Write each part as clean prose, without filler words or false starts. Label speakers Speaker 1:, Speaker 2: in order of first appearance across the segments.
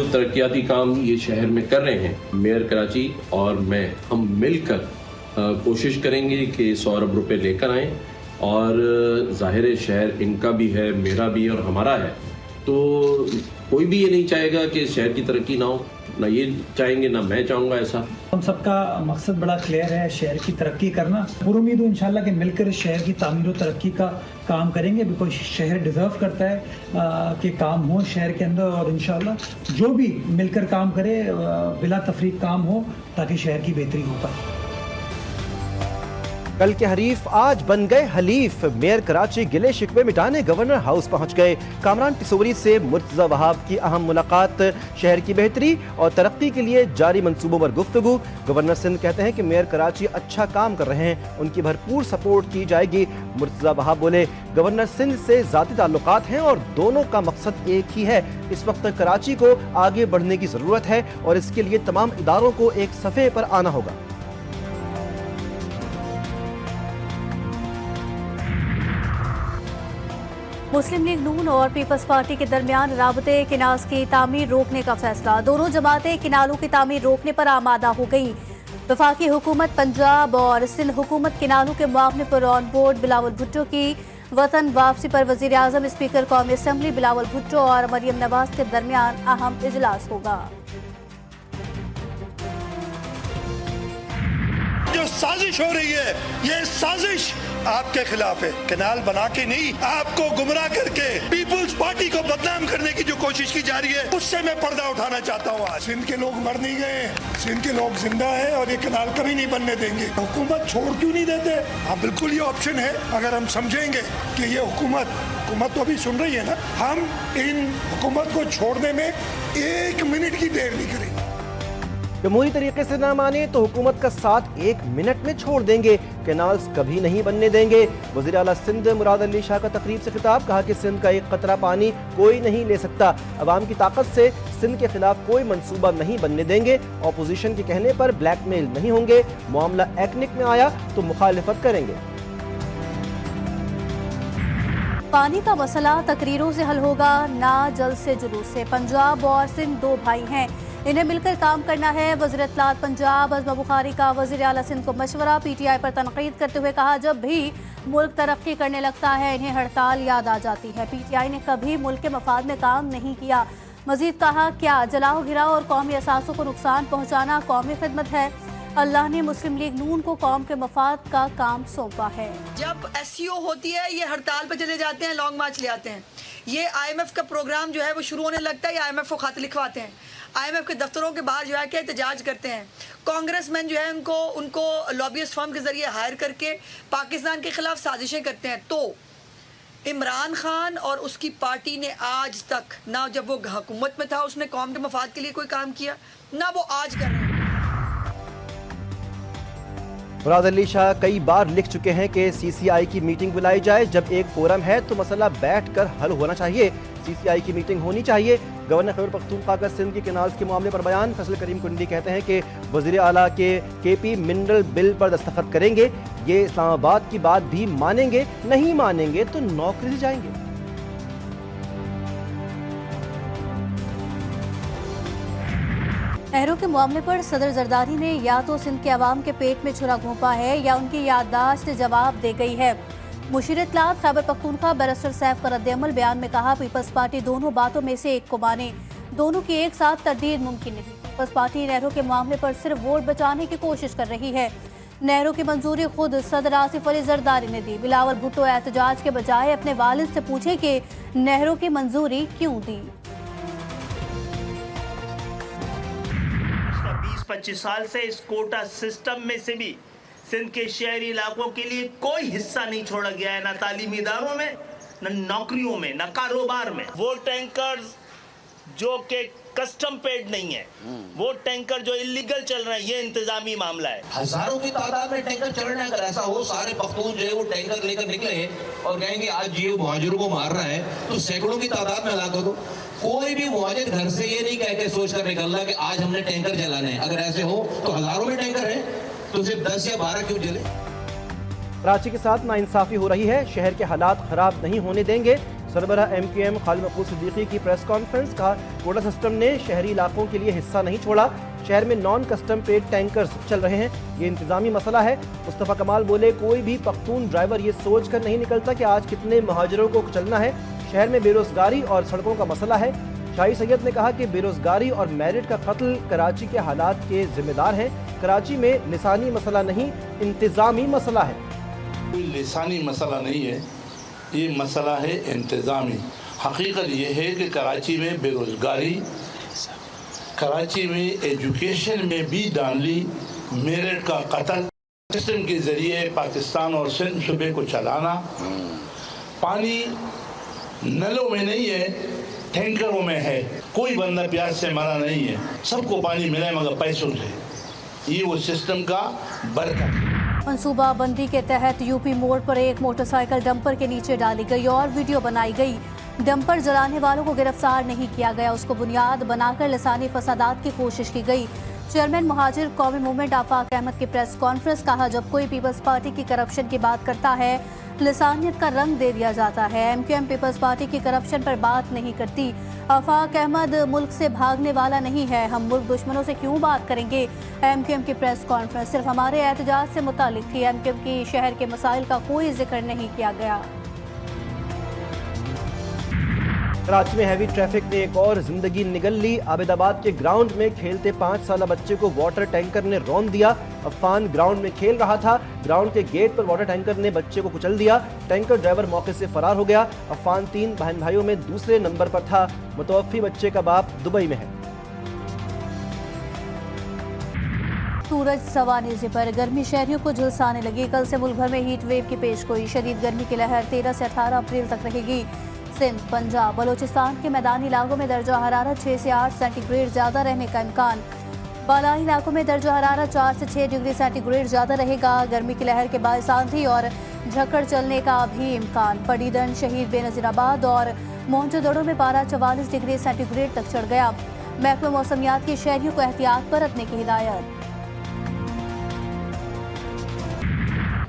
Speaker 1: तरक्याती काम ये शहर में कर रहे हैं, मेयर कराची और मैं हम मिलकर कोशिश करेंगे कि 100 अरब रुपए लेकर आएँ। और ज़ाहिर शहर इनका भी है, मेरा भी है और हमारा है, तो कोई भी ये नहीं चाहेगा कि शहर की तरक्की ना हो, ना ये चाहेंगे ना मैं चाहूँगा ऐसा।
Speaker 2: हम सबका मकसद बड़ा क्लियर है, शहर की तरक्की करना। पूरी उम्मीद हूँ इंशाल्लाह कि मिलकर शहर की तामीर और तरक्की का काम करेंगे। बिकॉज शहर डिज़र्व करता है कि काम हो शहर के अंदर, और इंशाल्लाह जो भी मिलकर काम करे बिला तफरीक काम हो ताकि शहर की बेहतरी हो पाए।
Speaker 3: कल के हरीफ आज बन गए हलीफ। मेयर कराची गिले शिकवे मिटाने गवर्नर हाउस पहुंच गए। कामरान टिसोरी से मुर्तज़ा वहाब की अहम मुलाकात, शहर की बेहतरी और तरक्की के लिए जारी मंसूबों पर गुफ्तगू। गवर्नर सिंध कहते हैं कि मेयर कराची अच्छा काम कर रहे हैं, उनकी भरपूर सपोर्ट की जाएगी। मुर्तज़ा वहाब बोले, गवर्नर सिंध से ज़ाती ताल्लुकात हैं और दोनों का मकसद एक ही है। इस वक्त कराची को आगे बढ़ने की ज़रूरत है और इसके लिए तमाम इदारों को एक सफ़े पर आना होगा।
Speaker 4: मुस्लिम लीग नून और पीपल्स पार्टी के दरमियान राबते किनाल की तामीर रोकने का फैसला। दोनों जमातें किनालों की तामीर रोकने पर आमादा हो गई। वफाकी हुकूमत पंजाब और सिंध हुकूमत किनालों के मामले पर ऑन बोर्ड। बिलावल भुट्टो की वतन वापसी पर वजीर आजम, स्पीकर कौमी असम्बली बिलावल भुट्टो और मरियम नवाज के दरमियान अहम इजलास होगा।
Speaker 5: जो साजिश हो रही है, ये साजिश आपके खिलाफ है। कैनाल बना के नहीं, आपको गुमराह करके पीपुल्स पार्टी को बदनाम करने की जो कोशिश की जा रही है, उससे मैं पर्दा उठाना चाहता हूँ। आज सिंध के लोग मर नहीं गए, सिंध के लोग जिंदा है और ये कैनाल कभी नहीं बनने देंगे। हुकूमत छोड़ क्यों नहीं देते? हाँ, बिल्कुल ये ऑप्शन है। अगर हम समझेंगे कि ये हुकूमत तो अभी सुन रही है ना, हम इन हुकूमत को छोड़ने में 1 मिनट की देर नहीं करेंगे।
Speaker 3: जमहूरी तरीके से ना माने तो हुकूमत का साथ 1 मिनट में छोड़ देंगे, कैनाल्स कभी नहीं बनने देंगे। वज़ीर आला सिंध मुराद अली शाह का तकरीब से खिताब, कहा कि सिंध का एक कतरा पानी कोई नहीं ले सकता। अवाम की ताकत से सिंध के खिलाफ कोई मंसूबा नहीं बनने देंगे। ऑपोजिशन के कहने पर ब्लैकमेल नहीं होंगे। मामला एक्निक में आया तो मुखालिफत करेंगे।
Speaker 4: पानी का मसला तकरीरों से हल होगा, ना जल से जुलूस से। पंजाब और सिंध 2 भाई हैं, इन्हें मिलकर काम करना है। वज़ीर इत्तलात पंजाब अज़मा बुखारी का वज़ीर आला सिंध को मशवरा। पीटीआई पर तनकीद करते हुए कहा, जब भी मुल्क तरक्की करने लगता है इन्हें हड़ताल याद आ जाती है। पीटीआई ने कभी मुल्क के मफाद में काम नहीं किया। मजीद कहा, क्या जलाओ गिराओ और कौमी असासों को नुकसान पहुँचाना कौमी खिदमत है? अल्लाह ने मुस्लिम लीग नून को कौम के मफाद का काम सौंपा है।
Speaker 6: जब एससीओ होती है ये हड़ताल पर चले जाते हैं, लॉन्ग मार्च ले आते हैं। ये आईएमएफ का प्रोग्राम जो है वो शुरू होने लगता है, ये आईएमएफ को खत लिखवाते हैं, आईएमएफ के दफ्तरों के बाहर जो है क्या एहतजाज करते हैं। कांग्रेसमैन जो है उनको लॉबियस्ट फर्म के जरिए हायर करके पाकिस्तान के खिलाफ साजिशें करते हैं। तो इमरान खान और उसकी पार्टी ने आज तक ना जब वो हुकूमत में था उसने कौम के मफाद के लिए कोई काम किया, ना वो आज कर रहे हैं।
Speaker 3: मुराद अली शाह कई बार लिख चुके हैं कि सीसीआई की मीटिंग बुलाई जाए। जब एक फोरम है तो मसला बैठकर हल होना चाहिए। सीसीआई की मीटिंग होनी चाहिए। गवर्नर खैबर पख्तूनख्वा का सिंध के कैनाल्स के मामले पर बयान। फैसल करीम कुंडी कहते हैं कि वज़ीर आला के केपी मिनरल बिल पर दस्तखत करेंगे। ये इस्लामाबाद की बात भी मानेंगे, नहीं मानेंगे तो नौकरी से जाएंगे।
Speaker 4: नहरों के मामले पर सदर जरदारी ने या तो सिंध के अवाम के पेट में छुरा घोंपा है या उनकी याददाश्त जवाब दे गई है। मुशीर इत्तलात खैबर पख्तूनख्वा बैरिस्टर सैफ का रद्द-ए-अमल बयान में कहा, पीपल्स पार्टी दोनों बातों में से एक को माने, दोनों की एक साथ तरदीद मुमकिन नहीं। पीपल्स पार्टी नहरों के मामले पर सिर्फ वोट बचाने की कोशिश कर रही है। नहरों की मंजूरी खुद सदर आसिफ अली जरदारी ने दी। बिलावल भुट्टो एहतजाज के बजाय अपने वालिद से पूछे कि नहरों की मंजूरी क्यों दी।
Speaker 7: 20-25 साल से इस कोटा सिस्टम में से भी सिंध के शहरी इलाकों के लिए कोई हिस्सा नहीं छोड़ा गया है, ना तालीमी इदारों में, न नौकरियों में, न कारोबार में। वो टैंकर्स जो कि कस्टम पेड नहीं है, वो टैंकर जो इलीगल चल रहे हैं, ये इंतजामी मामला है।
Speaker 8: हजारों की तादाद में टैंकर चल रहे हैं। अगर ऐसा हो सारे पख्तून जो है वो टैंकर लेकर निकले और कहेंगे आज ये मुहाजिरों को मार रहा है, तो सैकड़ों की तादाद में हलाक हो। कोई भी मुहाजिर घर से ये नहीं कह के सोच कर निकलना कि आज हमने टैंकर जलाने हैं। अगर ऐसे हो तो हजारों में टैंकर है, तो सिर्फ 10 या 12 क्यों जले?
Speaker 3: कराची के साथ नाइंसाफी हो रही है, शहर के हालात खराब नहीं होने देंगे। सरबराह MQM खालिद मकबूल सिद्दीकी की प्रेस कॉन्फ्रेंस, कहा कोटा सिस्टम ने शहरी इलाकों के लिए हिस्सा नहीं छोड़ा, शहर में नॉन कस्टम पेड टैंकर्स चल रहे हैं, ये इंतजामी मसला है। मुस्तफ़ा कमाल बोले कोई भी पख्तून ड्राइवर ये सोच कर नहीं निकलता कि आज कितने महाजरों को चलना है, शहर में बेरोजगारी और सड़कों का मसला है। शाही सैयद ने कहा कि बेरोजगारी और मैरिट का कत्ल कराची के हालात के जिम्मेदार हैं, कराची में लिसानी मसला नहीं इंतजामी मसला है।
Speaker 9: कोई लिसानी मसला नहीं है, ये मसला है इंतजामी। हकीकत ये है कि कराची में बेरोजगारी, कराची में एजुकेशन में भी दानली, मेरिट का कत्ल, सिस्टम के ज़रिए पाकिस्तान और सिंध सूबे को चलाना, पानी नलों में नहीं है टैंकरों में है, कोई बंदा प्यास से मरा नहीं है, सबको पानी मिला मगर पैसों से, ये वो सिस्टम का बरकत।
Speaker 4: मंसूबा बंदी के तहत यूपी मोड़ पर एक मोटरसाइकिल डंपर के नीचे डाली गई और वीडियो बनाई गई। डंपर जलाने वालों को गिरफ्तार नहीं किया गया, उसको बुनियाद बनाकर लिसानी फसादात की कोशिश की गई। चेयरमैन मुहाजिर कौमी मूवमेंट आफाक अहमद की प्रेस कॉन्फ्रेंस, कहा जब कोई पीपल्स पार्टी की करप्शन की बात करता है लिसानियत का रंग दे दिया जाता है। MQM पीपल्स पार्टी की करप्शन पर बात नहीं करती। आफाक अहमद मुल्क से भागने वाला नहीं है, हम मुल्क दुश्मनों से क्यों बात करेंगे। MQM की प्रेस कॉन्फ्रेंस सिर्फ हमारे एहतजाज से मुतालिक थी, MQM की शहर के मसाइल का कोई जिक्र नहीं किया गया।
Speaker 3: कराची में हैवी ट्रैफिक ने एक और जिंदगी निगल ली। आबिदाबाद के ग्राउंड में खेलते 5 साला बच्चे को वाटर टैंकर ने रौंद दिया। अफान ग्राउंड में खेल रहा था, ग्राउंड के गेट पर वाटर टैंकर ने बच्चे को कुचल दिया। टैंकर ड्राइवर मौके से फरार हो गया। अफान 3 बहन भाइयों में दूसरे नंबर पर था। मुतवफ़ी बच्चे का बाप दुबई में है।
Speaker 4: सूरज सवानीज़े पर गर्मी शहरियों को झुलसाने लगी। कल से मुल्क भर में हीट वेव की पेशगोई, शदीद गर्मी की लहर 13 से 18 अप्रैल तक रहेगी। सिंध, पंजाब, बलोचिस्तान के मैदानी इलाकों में दर्जा हरारत 6 से 8 सेंटीग्रेड ज़्यादा रहने का इम्कान। बालाई इलाकों में दर्जा हरारत 4 से 6 डिग्री सेंटीग्रेड ज़्यादा रहेगा। गर्मी की लहर के बायस आंधी और झक्कड़ चलने का भी इम्कान। पडीदन, शहीद बेनज़ीराबाद और मोहनजोदड़ो में पारा 44 डिग्री सेंटीग्रेड तक चढ़ गया। महकमा मौसमियात की शहरियों को एहतियात बरतने की हिदायत।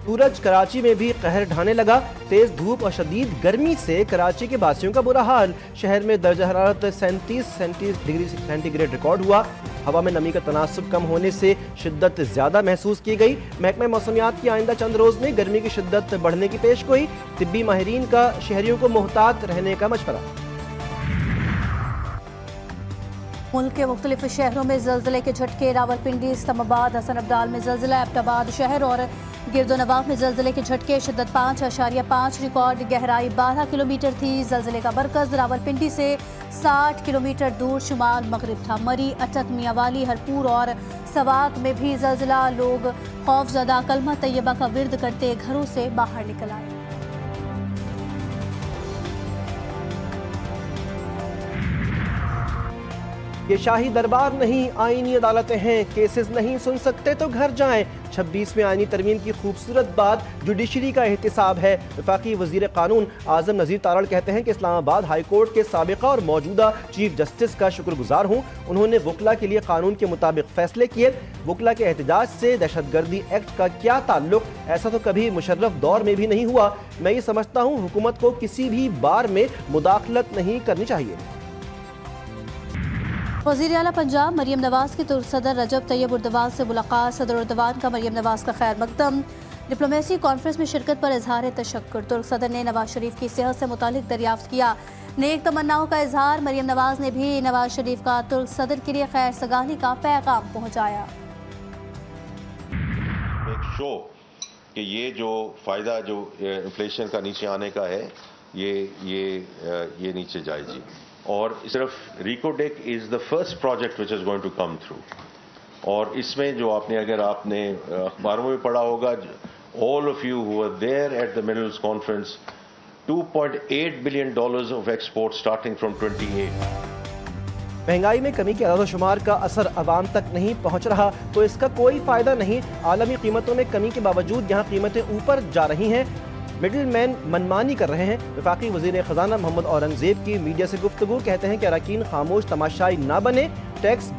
Speaker 3: सूरज कराची में भी कहर ढाने लगा। तेज धूप और शदीद गर्मी से कराची के बासियों का बुरा हाल। शहर में दर्जा हरारत 37 डिग्री सेंटीग्रेड रिकॉर्ड हुआ। हवा में नमी का तनासुब कम होने से शिद्दत ज्यादा महसूस की गई। महकमा मौसमियात की आइंदा चंद रोज में गर्मी की शिद्दत बढ़ने की पेशगोई। तिब्बी माहिरीन का शहरियों को मोहतात रहने का मशवरा।
Speaker 4: मुल्क के मुख्तलिफ शहरों में जल्जले के झटके। रावलपिंडी, इस्लामाबाद, हसन अब्दाल में जल्जला, एबटाबाद शहर और गिरदोनवाब में जल्जले के झटके। शिद्दत 5.5 रिकॉर्ड, गहराई 12 किलोमीटर थी। जल्जले का मरकज रावलपिंडी से 60 किलोमीटर दूर शुमाल मगरिब था। मरी, अटक, मियावाली, हरपुर और सवात में भी जल्जला। लोग खौफजदा कलमा तैयबा का विर्द करते घरों से बाहर निकल आए।
Speaker 3: ये शाही दरबार नहीं, आईनी अदालतें हैं। केसेस नहीं सुन सकते तो घर जाएं। 26वें आईनी तरमीम की खूबसूरत बात जुडिशरी का एहतिसाब है। वफाकी वजीर कानून आजम नज़ीर तारड़ कहते हैं कि इस्लामाबाद हाई कोर्ट के साबिका और मौजूदा चीफ जस्टिस का शुक्रगुजार हूँ। उन्होंने वकला के लिए कानून के मुताबिक फैसले किए। वकला के एहतजाज से दहशतगर्दी एक्ट का क्या ताल्लुक? ऐसा तो कभी मुशर्रफ दौर में भी नहीं हुआ। मैं ये समझता हूँ हुकूमत को किसी भी बार में मुदाखलत नहीं करनी चाहिए।
Speaker 4: वज़ीर आला पंजाब मरियम नवाज की तुर्क सदर रजब तैयब उर्दवान से मुलाकात। सदर उर्दवान का मरियम नवाज का खैर मकदम। डिप्लोमेसी कॉन्फ्रेंस में शिरकत पर इजहार तशक्कुर। तुर्क सदर ने नवाज शरीफ की सेहत से मुतालिक दरियाफ्त किया। नेक तमन्नाओं का इजहार। मरियम नवाज ने भी नवाज शरीफ का तुर्क सदर के लिए खैर सगाली का पैगाम पहुँचाया।
Speaker 10: कि ये जो फ़ायदा जो इन्फ्लेशन का नीचे आने का है ये नीचे जाए जी। और सिर्फ Rekodiq is the first project which is going to come through. और इसमें जो अगर आपने अखबारों में पढ़ा होगा, all of you who were there at the minerals conference, $2.8 billion of export starting from 28।
Speaker 3: महंगाई में कमी के अदाद-ओ-शुमार का असर अवाम तक नहीं पहुँच रहा तो इसका कोई फ़ायदा नहीं। आलमी कीमतों में कमी के बावजूद यहाँ कीमतें ऊपर जा रही हैं। मिडिल मैन मनमानी कर रहे हैं। वफाकी वज़ीर ख़ज़ाना मोहम्मद औरंगज़ेब की मीडिया से गुफ्तगू। कहते हैं कि अरकान खामोश तमाशाई ना बने, टैक्स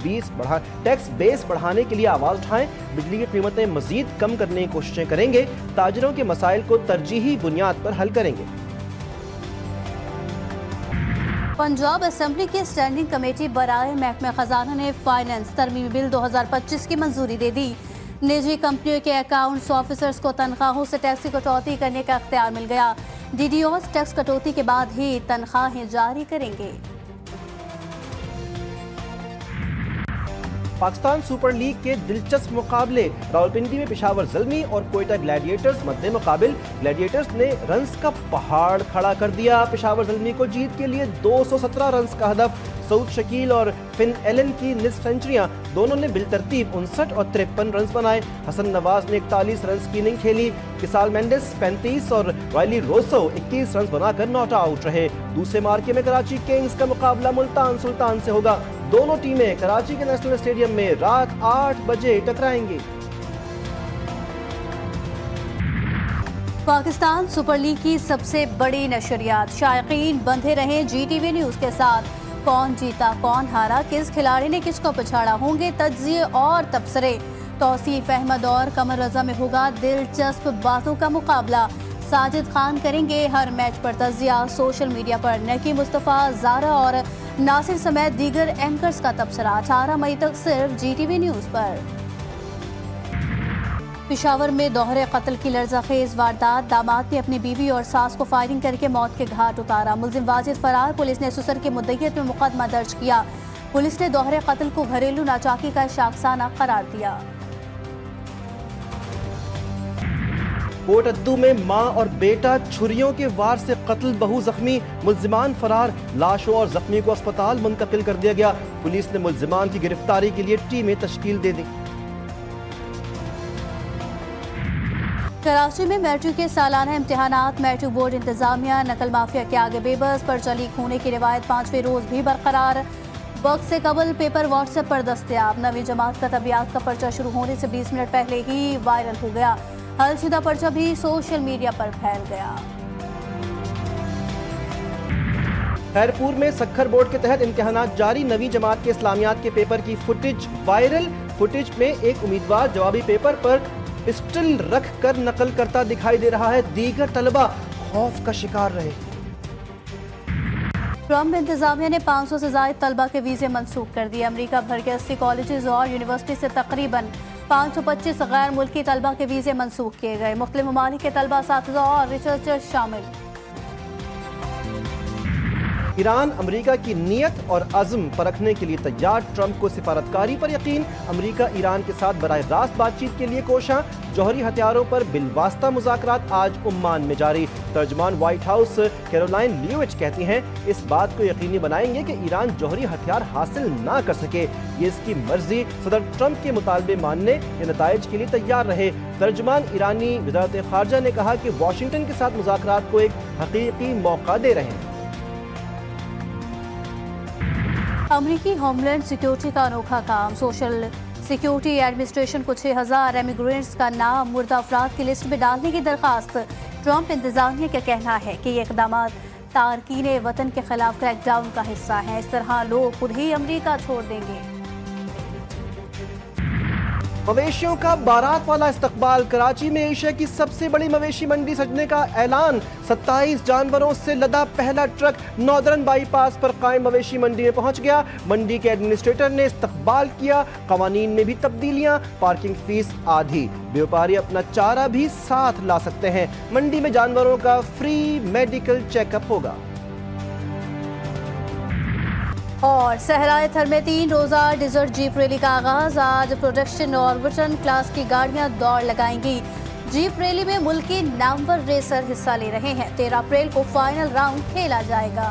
Speaker 3: बेस बढ़ाने के लिए आवाज़ उठाएं। बिजली की कीमतें मज़ीद कम करने की कोशिशें करेंगे। ताजरों के मसाइल को तरजीही बुनियाद पर हल करेंगे।
Speaker 4: पंजाब असेंबली की स्टैंडिंग कमेटी बराए महकमे खजाना ने फाइनेंस तरमीमी बिल 2025 की मंजूरी दे दी। निजी कंपनियों के अकाउंट्स ऑफिसर्स को तनख्वाहों से टैक्स की कटौती करने का इख्तियार मिल गया। डीडीओज टैक्स कटौती के बाद ही तनख्वाहें जारी करेंगे।
Speaker 3: पाकिस्तान सुपर लीग के दिलचस्प मुकाबले, रावलपिंडी में पेशावर ज़ल्मी और कोयटा ग्लैडिएटर्स मद्दे मुकाबिल। ग्लैडिएटर्स ने रन्स का पहाड़ खड़ा कर दिया। पेशावर ज़ल्मी को जीत के लिए 217 रन्स का हदफ। सऊद शकील और फिन एलन की निस्फ सेंचुरियां, दोनों ने बिलतरतीब 59 और 53 रन्स बनाए। हसन नवाज ने 41 रन्स की इनिंग खेली। किसाल मेंडिस 35 और वाइली रोसो 21 रन्स बनाकर नॉट आउट रहे। दूसरे मार्के में कराची किंग्स का मुकाबला मुल्तान सुल्तान से होगा। दोनों टीमें कराची के नेशनल स्टेडियम में रात 8 बजे टकराएंगी।
Speaker 4: पाकिस्तान सुपर लीग की सबसे बड़ी नशरियात, शायकीन बंधे रहें GTV न्यूज के साथ। कौन जीता कौन हारा, किस खिलाड़ी ने किसको पछाड़ा, होंगे तज्जिए और तबसरे। तौसीफ अहमद और कमर रजा में होगा दिलचस्प बातों का मुकाबला। साजिद खान करेंगे हर मैच पर तज्जिया। सोशल मीडिया पर नकी मुस्तफ़ा, जारा और नासिर समेत दीगर एंकर्स का तबसरा 18 मई तक सिर्फ GTV न्यूज पर। पेशावर में दोहरे कत्ल की लर्ज़ाखेज वारदात, दामाद ने अपनी बीवी और सास को फायरिंग करके मौत के घाट उतारा। मुलजिम वाजिद फरार, पुलिस ने सुसर की मुद्दईयत में मुकदमा दर्ज किया। पुलिस ने दोहरे कत्ल को घरेलू नाचाकी का शाखसाना करार दिया।
Speaker 3: कोट अद्दू में मां और बेटा छुरियों के वार से कत्ल, बहू जख्मी, मुल्जिमान फरार। लाशों और जख्मी को अस्पताल मुंतकिल कर दिया गया। पुलिस ने मुल्जिमान की गिरफ्तारी के लिए टीमें तश्कील दे दी।
Speaker 4: कराची में मैट्रिक के सालाना इम्तिहानात, मैट्रिक बोर्ड इंतजामिया नकल माफिया के आगे बेबस। पर्चा लीक होने की रिवायत 5वें रोज भी बरकरार। वक्त से कबल पेपर व्हाट्सएप पर दस्तयाब। नवी जमात का तबियात का पर्चा शुरू होने से 20 मिनट पहले ही वायरल हो गया। हलशुदा पर्चा भी सोशल मीडिया पर फैल गया।
Speaker 3: खैरपुर में सखर बोर्ड के तहत इम्तिहानात जारी, नवी जमात के इस्लामियात के पेपर की फुटेज वायरल। फुटेज में एक उम्मीदवार जवाबी पेपर पर पिस्टल रख कर नकल करता दिखाई दे रहा है। दीगर तलबा खौफ का शिकार रहे।
Speaker 4: ट्रम्प इंतजामिया ने 500 से ज्यादा तलबा के वीजे मंसूख कर दिए। अमेरिका भर के 80 कॉलेजेस और यूनिवर्सिटी से तकरीबन 525 गैर मुल्की तलबा के वीजे मंसूख किए गए। मुख्तलिफ ममालिक के तलबा, साथिज़ा और रिसर्चर्स शामिल।
Speaker 3: ईरान अमेरिका की नीयत और अज़्म परखने के लिए तैयार, ट्रंप को सिफारतकारी पर यकीन। अमेरिका ईरान के साथ बराह रास्त बातचीत के लिए कोशां। जौहरी हथियारों पर बिलवास्ता मुज़ाकरात आज उम्मान में जारी। तर्जमान व्हाइट हाउस कैरोलाइन लियोविच कहती हैं, इस बात को यकीनी बनाएंगे कि ईरान जौहरी हथियार हासिल ना कर सके। ये इसकी मर्जी, सदर ट्रंप के मुतालबे मानने या नताइज के लिए तैयार रहे। तर्जमान ईरानी वज़ारत ख़ारजा ने कहा कि वाशिंगटन के साथ मुज़ाकरात को एक हकीकी मौका दे रहे हैं।
Speaker 4: अमेरिकी होमलैंड सिक्योरिटी का अनोखा काम, सोशल सिक्योरिटी एडमिनिस्ट्रेशन को 6000 एमिग्रेंट्स का नाम मुर्दा अफराद की लिस्ट में डालने की दरखास्त। ट्रंप इंतजामिया का कहना है कि ये इकदाम तारकीन वतन के खिलाफ क्रैकडाउन का हिस्सा है। इस तरह लोग खुद ही अमेरिका छोड़ देंगे।
Speaker 3: मवेशियों का बारात वाला इस्तकबाल, कराची में एशिया की सबसे बड़ी मवेशी मंडी सजने का ऐलान। 27 जानवरों से लदा पहला ट्रक नॉर्दर्न बाईपास पर कायम मवेशी मंडी में पहुंच गया। मंडी के एडमिनिस्ट्रेटर ने इस्तकबाल किया। कवानीन में भी तब्दीलियां, पार्किंग फीस आधी, व्यापारी अपना चारा भी साथ ला सकते हैं। मंडी में जानवरों का फ्री मेडिकल चेकअप होगा।
Speaker 4: और सहराए थर में 3 रोज़ा डिजर्ट जीप रैली का आगाज। आज प्रोडक्शन और रिटर्न क्लास की गाड़ियां दौड़ लगाएंगी। जीप रैली में मुल्की नामवर रेसर हिस्सा ले रहे हैं। 13 अप्रैल को फाइनल राउंड खेला जाएगा।